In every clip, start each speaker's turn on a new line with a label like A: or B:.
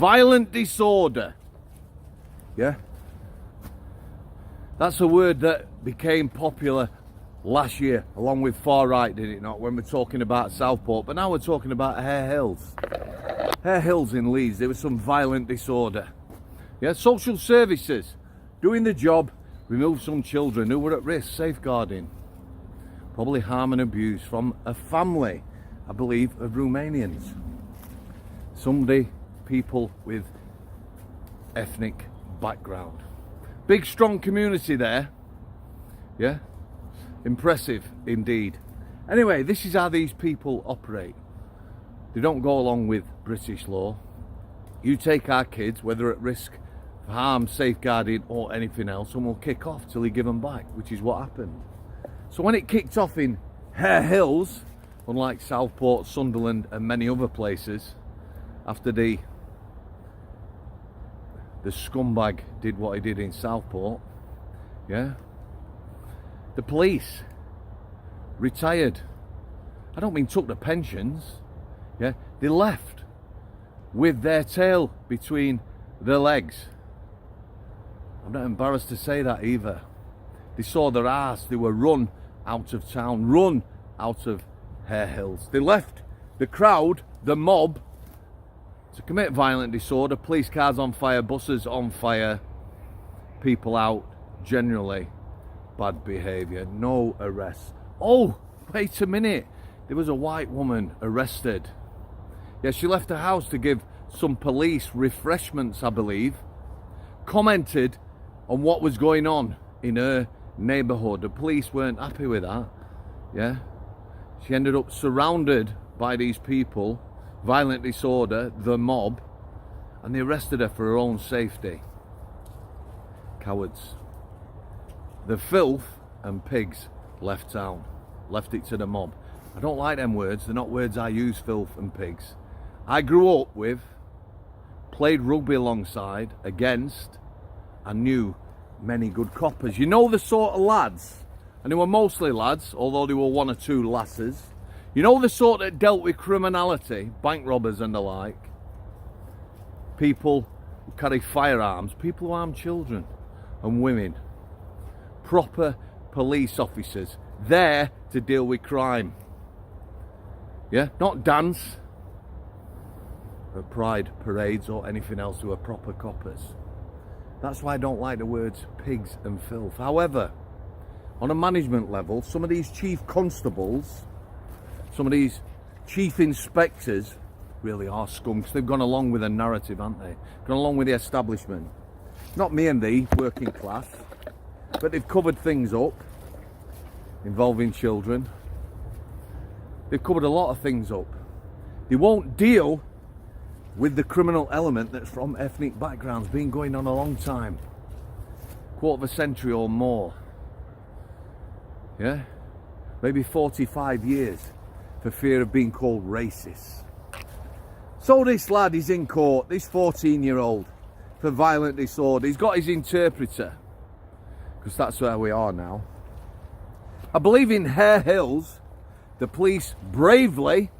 A: Violent disorder. Yeah? That's a word that became popular last year, along with far right, did it not, when we're talking about Southport. But now we're talking about Harehills. Harehills in Leeds, there was some violent disorder. Yeah, social services doing the job, removed some children who were at risk, safeguarding, probably harm and abuse from a family, I believe, of Romanians. People with ethnic background. Big strong community there. Yeah, impressive indeed. Anyway, this is how these people operate. They don't go along with British law. You take our kids, whether at risk of harm, safeguarding or anything else, and we'll kick off till you give them back, which is what happened. So when it kicked off in Harehills, unlike Southport, Sunderland and many other places, after the scumbag did what he did in Southport, yeah, the police retired. I don't mean took the pensions, yeah, they left with their tail between their legs. I'm not embarrassed to say that either. They saw their arse, they were run out of town, run out of Harehills. They left the crowd, the mob, to commit violent disorder, police cars on fire, buses on fire, people out, generally bad behaviour, no arrests. Oh, wait a minute, there was a white woman arrested. Yeah, she left her house to give some police refreshments, I believe, commented on what was going on in her neighbourhood. The police weren't happy with that, yeah. She ended up surrounded by these people, violent disorder, the mob, and they arrested her for her own safety. Cowards. The filth and pigs left town, left it to the mob. I don't like them words, they're not words I use, filth and pigs. I grew up with, played rugby alongside, against, and knew many good coppers. You know the sort of lads, and they were mostly lads, although there were one or two lasses. You know the sort that dealt with criminality, bank robbers and the like. People who carry firearms, people who harm children and women. Proper police officers, there to deal with crime. Yeah, not dance at pride parades or anything else, who are proper coppers. That's why I don't like the words pigs and filth. However, on a management level, some of these chief constables, some of these chief inspectors really are scum, because they've gone along with a narrative, haven't they? Gone along with the establishment. Not me and the working class, but they've covered things up involving children. They've covered a lot of things up. They won't deal with the criminal element that's from ethnic backgrounds, been going on a long time, quarter of a century or more. Yeah, maybe 45 years, for fear of being called racist. So this lad is in court, this 14-year-old, for violent disorder. He's got his interpreter, because that's where we are now. I believe in Harehills, the police bravely,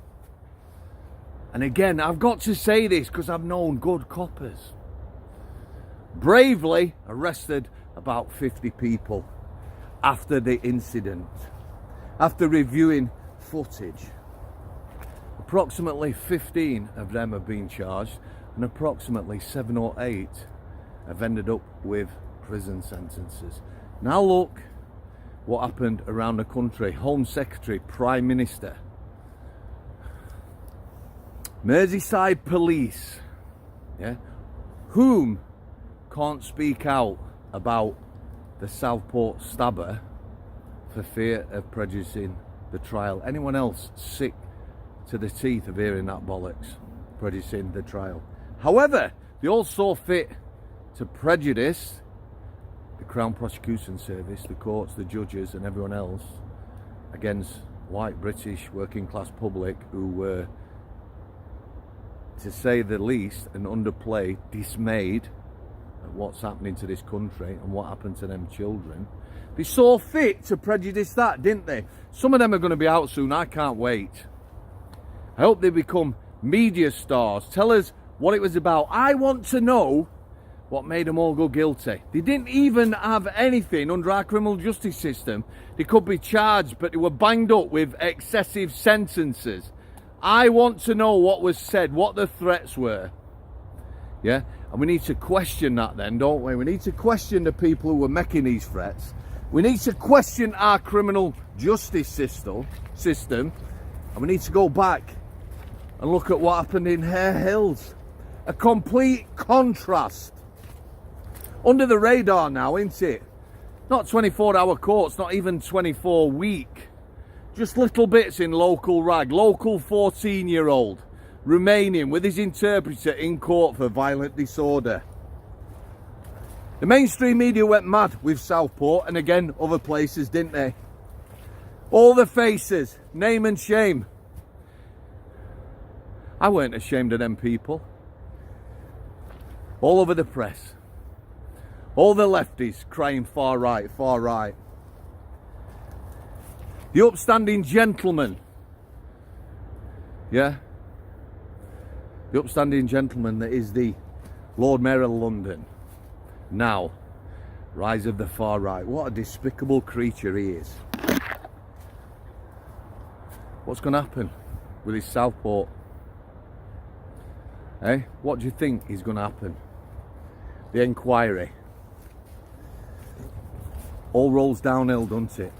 A: and again, I've got to say this because I've known good coppers, bravely arrested about 50 people after the incident, after reviewing footage. Approximately 15 of them have been charged, and approximately 7 or 8 have ended up with prison sentences. Now look what happened around the country. Home Secretary, Prime Minister, Merseyside Police, yeah, whom can't speak out about the Southport stabber for fear of prejudicing the trial. Anyone else sick to the teeth of hearing that bollocks, prejudicing the trial. However, they all saw fit to prejudice the Crown Prosecution Service, the courts, the judges and everyone else against white British working class public who were, to say the least, and underplay, dismayed at what's happening to this country and what happened to them children. They saw fit to prejudice that, didn't they? Some of them are going to be out soon. I can't wait. I hope they become media stars. Tell us what it was about. I want to know what made them all go guilty. They didn't even have anything under our criminal justice system. They could be charged, but they were banged up with excessive sentences. I want to know what was said, what the threats were. Yeah, and we need to question that then, don't we? We need to question the people who were making these threats. We need to question our criminal justice system, and we need to go back and look at what happened in Harehills. A complete contrast. Under the radar now, isn't it? Not 24-hour courts, not even 24-week. Just little bits in local rag. Local 14-year-old remaining with his interpreter in court for violent disorder. The mainstream media went mad with Southport and again other places, didn't they? All the faces, name and shame. I weren't ashamed of them people. All over the press. All the lefties crying far right, far right. The upstanding gentleman. Yeah? The upstanding gentleman that is the Lord Mayor of London. Now, rise of the far right. What a despicable creature he is. What's going to happen with his Southport? Eh? What do you think is going to happen? The inquiry. All rolls downhill, doesn't it?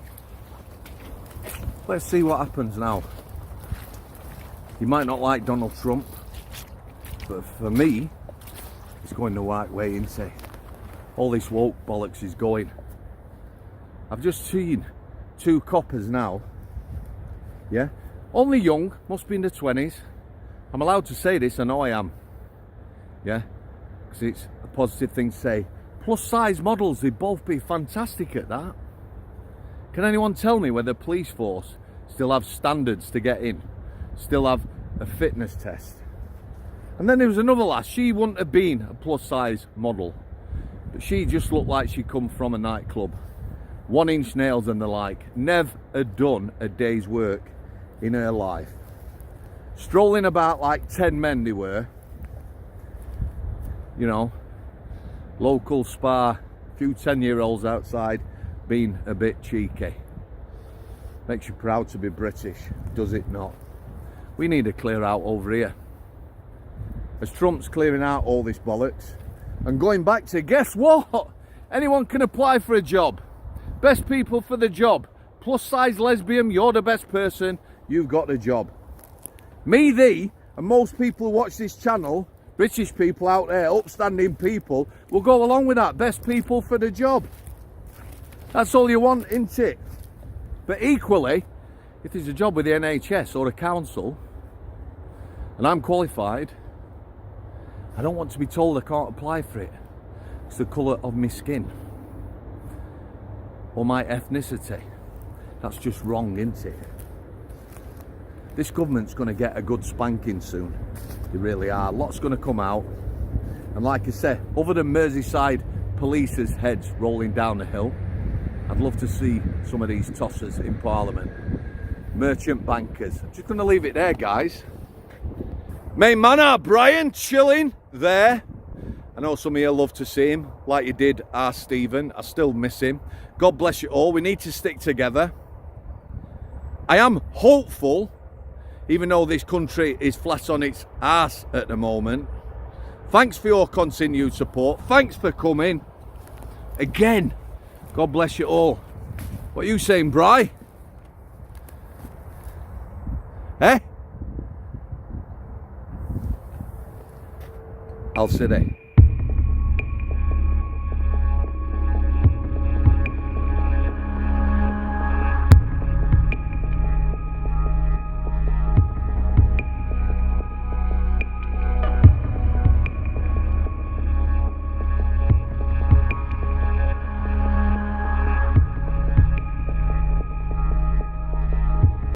A: Let's see what happens now. You might not like Donald Trump, but for me, it's going the right way, isn't it? All this woke bollocks is going. I've just seen 2 coppers now. Yeah? Only young, must be in the 20s. I'm allowed to say this, I know I am. Yeah? Because it's a positive thing to say. Plus size models, they'd both be fantastic at that. Can anyone tell me whether the police force still have standards to get in? Still have a fitness test? And then there was another lass, she wouldn't have been a plus size model. But she just looked like she'd come from a nightclub. 1-inch nails and the like. Never had done a day's work in her life. Strolling about like 10 men they were. You know, local spa, a few 10-year-olds outside being a bit cheeky. Makes you proud to be British, does it not? We need to clear out over here. As Trump's clearing out all this bollocks and going back to, guess what? Anyone can apply for a job. Best people for the job. Plus size lesbian, you're the best person, you've got the job. Me, thee, and most people who watch this channel, British people out there, upstanding people, will go along with that. Best people for the job. That's all you want, isn't it? But equally, if there's a job with the NHS or a council, and I'm qualified, I don't want to be told I can't apply for it. It's the colour of my skin. Or my ethnicity. That's just wrong, isn't it? This government's going to get a good spanking soon. They really are. Lots going to come out. And like I said, other than Merseyside police's heads rolling down the hill, I'd love to see some of these tossers in Parliament. Merchant bankers. I'm just going to leave it there, guys. Main man, Brian, chilling there. I know some of you love to see him, like you did our Stephen. I still miss him. God bless you all. We need to stick together. I am hopeful, even though this country is flat on its arse at the moment. Thanks for your continued support. Thanks for coming. Again, God bless you all. What are you saying, Bri? Eh? Al City.